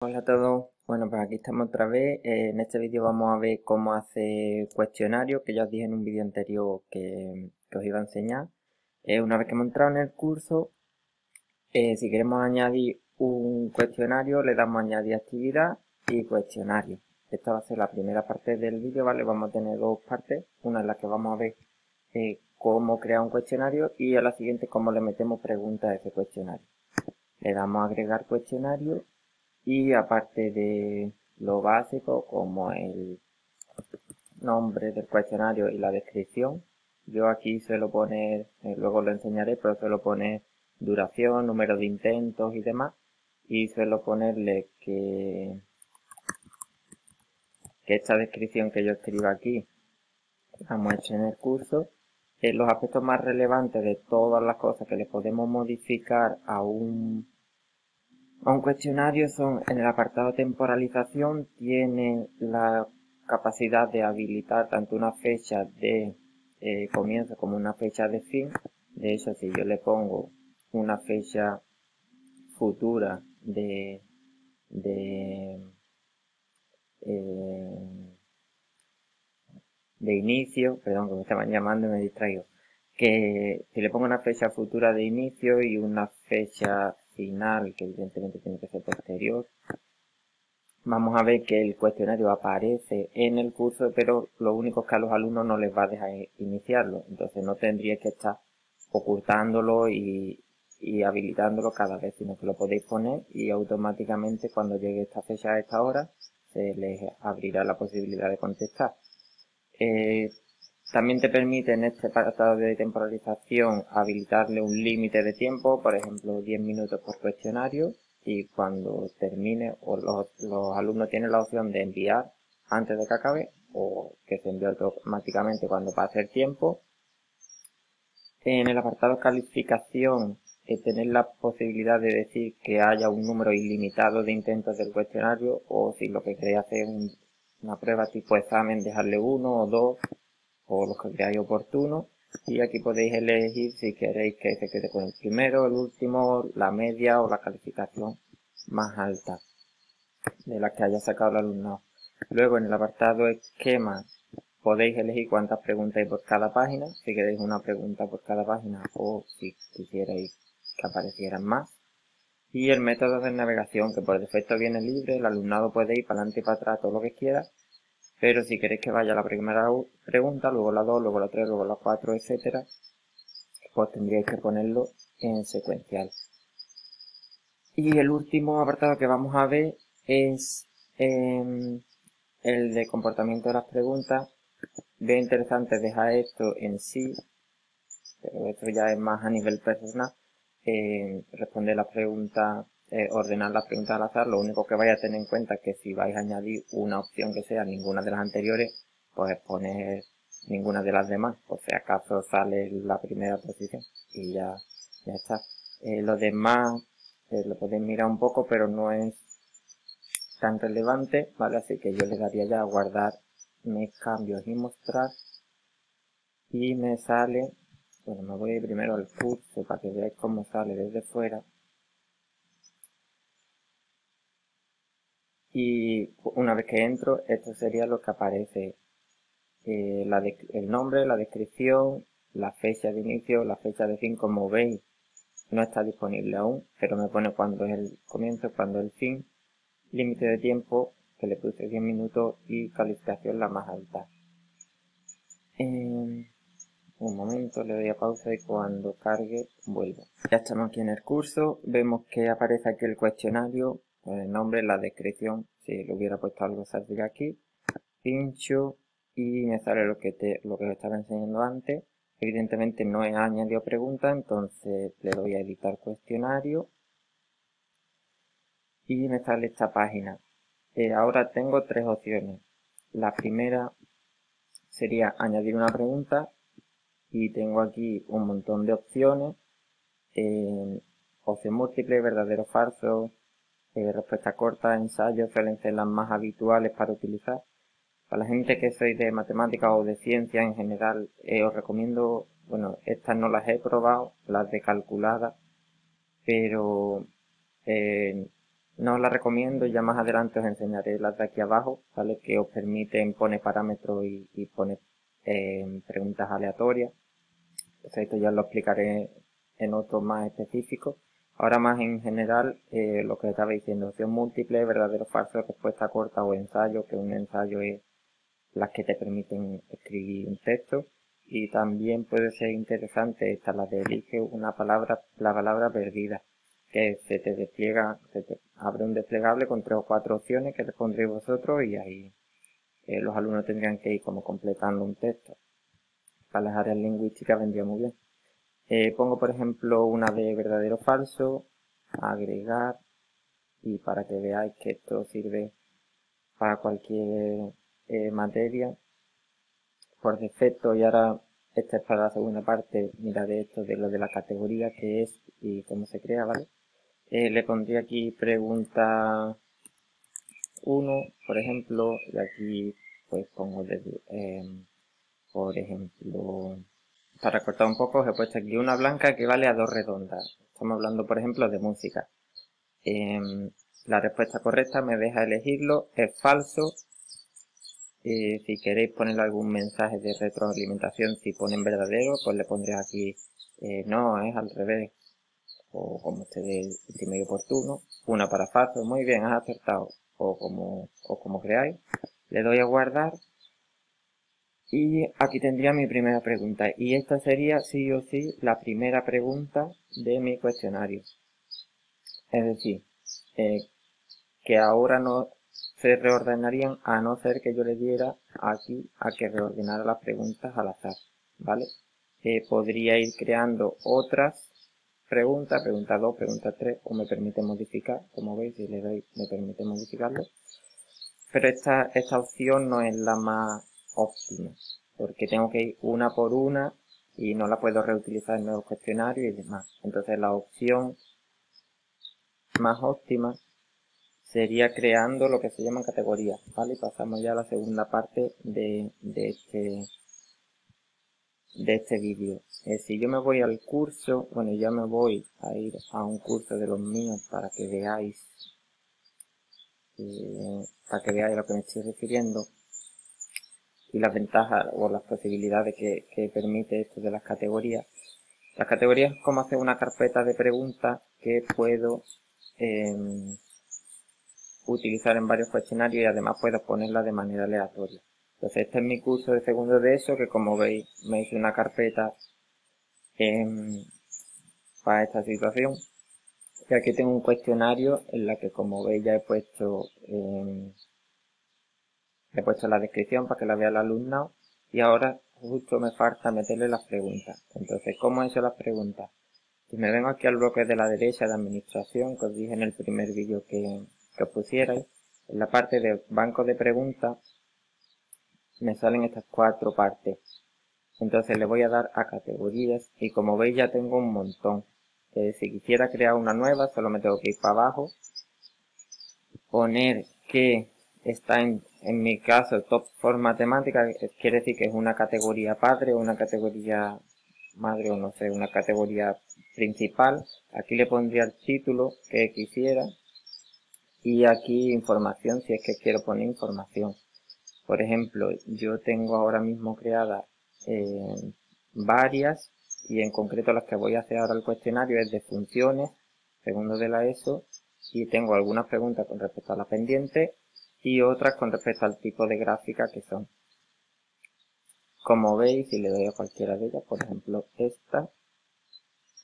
Hola a todos, bueno pues aquí estamos otra vez. En este vídeo vamos a ver cómo hacer cuestionarios que ya os dije en un vídeo anterior que os iba a enseñar. Una vez que hemos entrado en el curso, si queremos añadir un cuestionario le damos a añadir actividad y cuestionario. Esta va a ser la primera parte del vídeo, ¿vale? Vamos a tener dos partes, una en la que vamos a ver cómo crear un cuestionario y a la siguiente cómo le metemos preguntas a ese cuestionario. Le damos a agregar cuestionario. Y aparte de lo básico como el nombre del cuestionario y la descripción, yo aquí suelo poner, luego lo enseñaré, pero suelo poner duración, número de intentos y demás. Y suelo ponerle que esta descripción que yo escribo aquí la hemos hecho en el curso. Los aspectos más relevantes de todas las cosas que le podemos modificar a un cuestionario son, en el apartado temporalización, tiene la capacidad de habilitar tanto una fecha de comienzo como una fecha de fin. De hecho, si yo le pongo una fecha futura de, eh, de inicio, perdón que me estaban llamando y me distraigo, que si le pongo una fecha futura de inicio y una fecha final, que evidentemente tiene que ser posterior, vamos a ver que el cuestionario aparece en el curso, pero lo único es que a los alumnos no les va a dejar iniciarlo. Entonces no tendría que estar ocultándolo y habilitándolo cada vez, sino que lo podéis poner y automáticamente cuando llegue esta fecha a esta hora se les abrirá la posibilidad de contestar. Eh, También te permite en este apartado de temporalización habilitarle un límite de tiempo, por ejemplo 10 minutos por cuestionario, y cuando termine o los alumnos tienen la opción de enviar antes de que acabe o que se envíe automáticamente cuando pase el tiempo. En el apartado calificación, tener la posibilidad de decir que haya un número ilimitado de intentos del cuestionario, o si lo que queréis hacer es una prueba tipo examen, dejarle uno o dos o los que creáis oportuno. Y aquí podéis elegir si queréis que se quede con el primero, el último, la media o la calificación más alta de la que haya sacado el alumnado. Luego en el apartado esquema podéis elegir cuántas preguntas hay por cada página, si queréis una pregunta por cada página o si quisierais que aparecieran más. Y el método de navegación, que por defecto viene libre, el alumnado puede ir para adelante y para atrás todo lo que quiera, pero si queréis que vaya la primera pregunta, luego la 2, luego la 3, luego la 4, etcétera, pues tendríais que ponerlo en secuencial. Y el último apartado que vamos a ver es el de comportamiento de las preguntas. Veo interesante dejar esto en sí, pero esto ya es más a nivel personal. Responder las preguntas, ordenar las preguntas al azar. Lo único que vais a tener en cuenta es que si vais a añadir una opción que sea ninguna de las anteriores, pues poner ninguna de las demás, por si acaso sale la primera posición y ya está. Lo demás lo podéis mirar un poco, pero no es tan relevante, ¿vale? Así que yo le daría ya a guardar mis cambios y mostrar, y me sale, bueno, me voy primero al curso para que veáis cómo sale desde fuera. Y una vez que entro, esto sería lo que aparece, el nombre, la descripción, la fecha de inicio, la fecha de fin. Como veis, no está disponible aún, pero me pone cuando es el comienzo, cuando es el fin, límite de tiempo, que le puse 10 minutos y calificación la más alta. Un momento, le doy a pausa y cuando cargue vuelvo. Ya estamos aquí en el curso, vemos que aparece aquí el cuestionario, el nombre, la descripción, si le hubiera puesto algo saldría aquí. Pincho y me sale lo que os estaba enseñando antes. Evidentemente no he añadido preguntas, entonces le doy a editar cuestionario y me sale esta página. Ahora tengo tres opciones. La primera sería añadir una pregunta y tengo aquí un montón de opciones. Opción múltiple, verdadero o falso, respuesta corta, ensayo, suelen ser las más habituales para utilizar. Para la gente que sois de matemáticas o de ciencia en general, os recomiendo, bueno, estas no las he probado, las de calculada, pero No os la recomiendo, ya más adelante os enseñaré las de aquí abajo, ¿vale? Que os permiten poner parámetros y poner preguntas aleatorias. Entonces esto ya lo explicaré en otro más específico. Ahora más en general, lo que estaba diciendo, opción múltiple, verdadero o falso, respuesta corta o ensayo, que un ensayo es las que te permiten escribir un texto. Y también puede ser interesante esta, la de elige una palabra, la palabra perdida, que se te despliega, se te abre un desplegable con 3 o 4 opciones que respondréis vosotros y ahí los alumnos tendrían que ir como completando un texto. Para las áreas lingüísticas vendría muy bien. Pongo por ejemplo una de verdadero o falso, agregar, y para que veáis que esto sirve para cualquier materia por defecto. Y ahora esta es para la segunda parte, miraré esto de lo de la categoría que es y cómo se crea, ¿vale? Le pondría aquí pregunta 1, por ejemplo, y aquí pues pongo por ejemplo, para cortar un poco os he puesto aquí una blanca que vale a 2 redondas. Estamos hablando por ejemplo de música. La respuesta correcta me deja elegirlo, es falso. Si queréis poner algún mensaje de retroalimentación, si ponen verdadero, pues le pondré aquí no, es al revés, o como ustedes estiméis oportuno. Una para falso, muy bien, has acertado, o como creáis. Le doy a guardar y aquí tendría mi primera pregunta, y esta sería sí o sí la primera pregunta de mi cuestionario. Es decir, que ahora no se reordenarían a no ser que yo le diera aquí a que reordenara las preguntas al azar, ¿vale? Podría ir creando otras preguntas, pregunta 2, pregunta 3, o me permite modificar, como veis, si le doy me permite modificarlo. Pero esta opción no es la más óptima, porque tengo que ir una por una y no la puedo reutilizar en nuevos cuestionarios y demás. Entonces la opción más óptima sería creando lo que se llaman categorías, ¿vale? Y pasamos ya a la segunda parte de este vídeo. Si yo me voy al curso, bueno, ya me voy a ir a un curso de los míos para que veáis a lo que me estoy refiriendo y las ventajas o las posibilidades que permite esto de las categorías. Las categorías es como hacer una carpeta de preguntas que puedo utilizar en varios cuestionarios y además puedo ponerla de manera aleatoria. Entonces este es mi curso de segundo de eso, que como veis me hice una carpeta para esta situación. Y aquí tengo un cuestionario en la que, como veis, ya he puesto la descripción para que la vea el alumnado. Y ahora justo me falta meterle las preguntas. Entonces, ¿cómo he hecho las preguntas? Si me vengo aquí al bloque de la derecha de administración, que os dije en el primer vídeo que os pusierais, en la parte de banco de preguntas, me salen estas 4 partes. Entonces le voy a dar a categorías y como veis ya tengo un montón. Si quisiera crear una nueva, solo me tengo que ir para abajo, poner que está en mi caso top for matemática, quiere decir que es una categoría padre o una categoría madre o no sé, una categoría principal. Aquí le pondría el título que quisiera y aquí información si es que quiero poner información. Por ejemplo, yo tengo ahora mismo creadas varias y en concreto las que voy a hacer ahora el cuestionario es de funciones, segundo de la ESO, y tengo algunas preguntas con respecto a la pendiente y otras con respecto al tipo de gráfica que son. Como veis, si le doy a cualquiera de ellas, por ejemplo esta,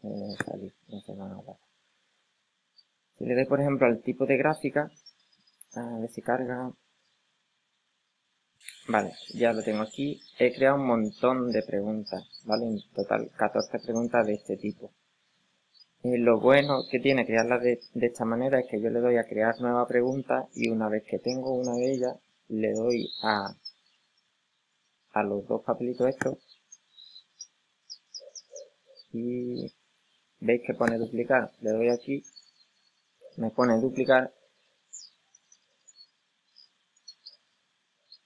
no sé nada. Si le doy por ejemplo al tipo de gráfica, a ver si carga. Vale, ya lo tengo aquí. He creado un montón de preguntas, ¿vale? En total 14 preguntas de este tipo. Lo bueno que tiene crearlas de esta manera es que yo le doy a crear nueva pregunta y una vez que tengo una de ellas, le doy a los 2 papelitos estos y veis que pone duplicar. Le doy aquí, me pone duplicar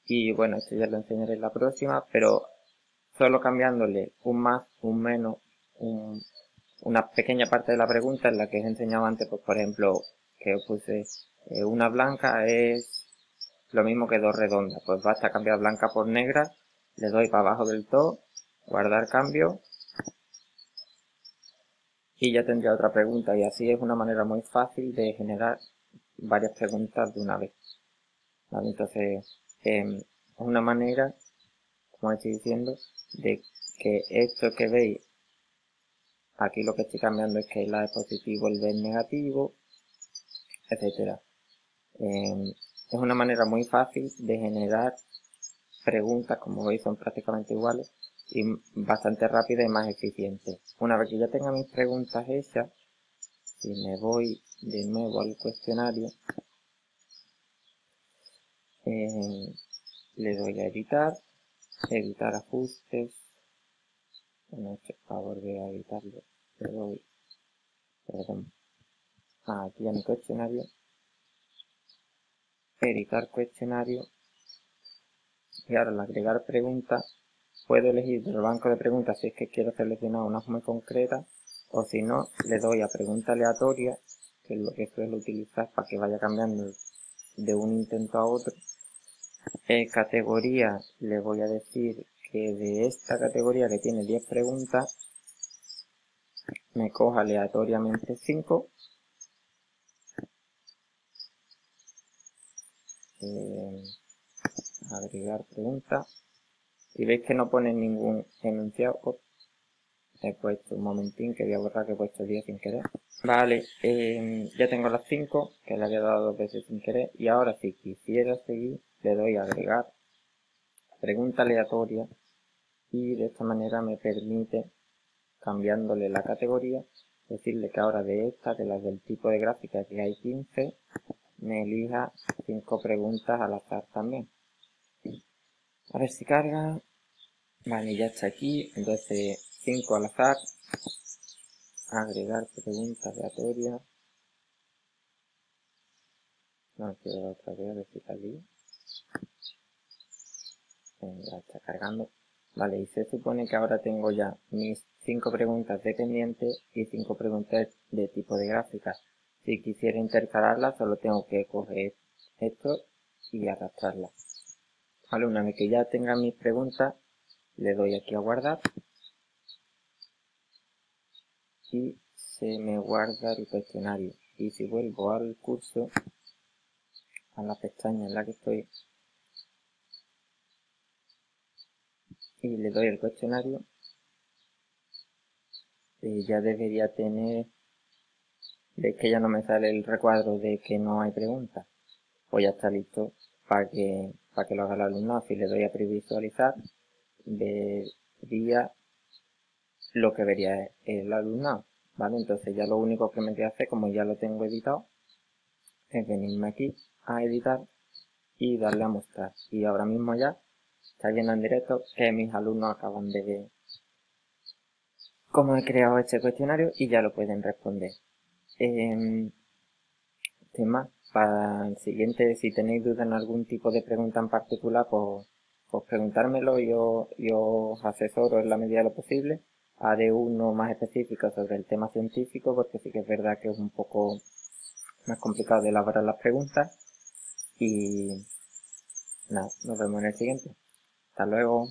y bueno, esto ya lo enseñaré en la próxima, pero solo cambiándole un más, un menos, una pequeña parte de la pregunta en la que os he enseñado antes, pues por ejemplo, que os puse una blanca es lo mismo que dos redondas. Pues basta cambiar blanca por negra, le doy para abajo del todo, guardar cambio y ya tendría otra pregunta. Y así es una manera muy fácil de generar varias preguntas de una vez. ¿Vale? Entonces es una manera, como estoy diciendo, de que esto que veis, aquí lo que estoy cambiando es que el A es positivo, el B es negativo, etcétera. Es una manera muy fácil de generar preguntas, como veis son prácticamente iguales, y bastante rápida y más eficiente. Una vez que ya tenga mis preguntas hechas, si me voy de nuevo al cuestionario, le doy a editar ajustes, bueno, para volver a editarlo, le doy, perdón, aquí a mi cuestionario, editar cuestionario, y ahora al agregar preguntas, puedo elegir del banco de preguntas si es que quiero seleccionar una muy concreta, o si no, le doy a pregunta aleatoria, que es lo que suelo utilizar para que vaya cambiando de un intento a otro. Categoría, le voy a decir que de esta categoría que tiene 10 preguntas, me coja aleatoriamente 5. Agregar pregunta. Y veis que no pone ningún enunciado. He puesto un momentín que voy a borrar que he puesto 10 sin querer. Vale, ya tengo las 5 que le había dado 2 veces sin querer. Y ahora si quisiera seguir, le doy a agregar pregunta aleatoria. Y de esta manera me permite, cambiándole la categoría, decirle que ahora de esta, de las del tipo de gráfica que hay 15, me elija 5 preguntas al azar también. A ver si carga. Vale, ya está aquí. Entonces 5 al azar. Agregar preguntas aleatorias. No quiero dar otra vez, a ver si salía. Ya está cargando. Vale, y se supone que ahora tengo ya mis 5 preguntas dependientes y 5 preguntas de tipo de gráfica. Si quisiera intercalarlas, solo tengo que coger esto y arrastrarlas. Vale, una vez que ya tenga mis preguntas, le doy aquí a guardar. Y se me guarda el cuestionario. Y si vuelvo al curso, a la pestaña en la que estoy, y le doy el cuestionario, ya debería tener, veis que ya no me sale el recuadro de que no hay preguntas, pues ya está listo para que lo haga el alumnado. Si le doy a previsualizar, vería lo que vería el alumnado, ¿vale? Entonces ya lo único que me queda hacer, como ya lo tengo editado, es venirme aquí a editar y darle a mostrar. Y ahora mismo ya está viendo en directo que mis alumnos acaban de ver cómo he creado este cuestionario y ya lo pueden responder. Tema, para el siguiente, si tenéis dudas en algún tipo de pregunta en particular, pues preguntármelo y yo os asesoro en la medida de lo posible. Haré uno más específico sobre el tema científico, porque sí que es verdad que es un poco más complicado de elaborar las preguntas. Y nada, nos vemos en el siguiente. Hasta luego.